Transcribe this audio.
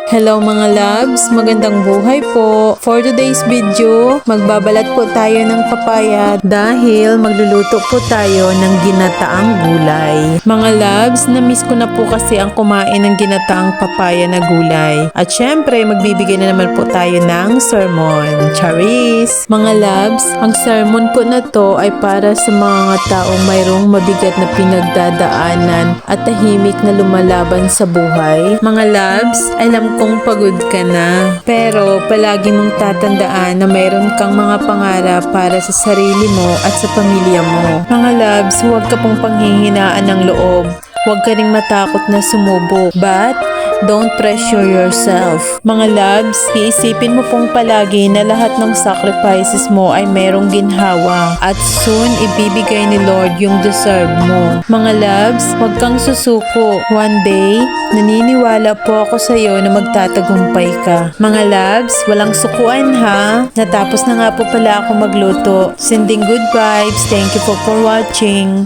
Hello mga loves, magandang buhay po. For today's video, magbabalat po tayo ng papaya dahil magluluto po tayo ng ginataang gulay. Mga loves, na-miss ko na po kasi ang kumain ng ginataang papaya na gulay. At syempre, magbibigay na naman po tayo ng sermon. Charis! Mga loves, ang sermon po na to ay para sa mga taong mayroong mabigat na pinagdadaanan at tahimik na lumalaban sa buhay. Mga loves, alam kung pagod ka na. Pero palagi mong tatandaan na mayroon kang mga pangarap para sa sarili mo at sa pamilya mo. Mga loves, huwag ka pong panghihinaan ng loob. Huwag ka ring matakot na sumubok. But, don't pressure yourself. Mga loves, iisipin mo pong palagi na lahat ng sacrifices mo ay merong ginhawa at soon ibibigay ni Lord yung deserve mo. Mga loves, huwag kang susuko. One day, naniniwala po ako sa iyo na magtatagumpay ka. Mga loves, walang sukuan ha. Natapos na nga po pala ako magluto. Sending good vibes. Thank you po for watching.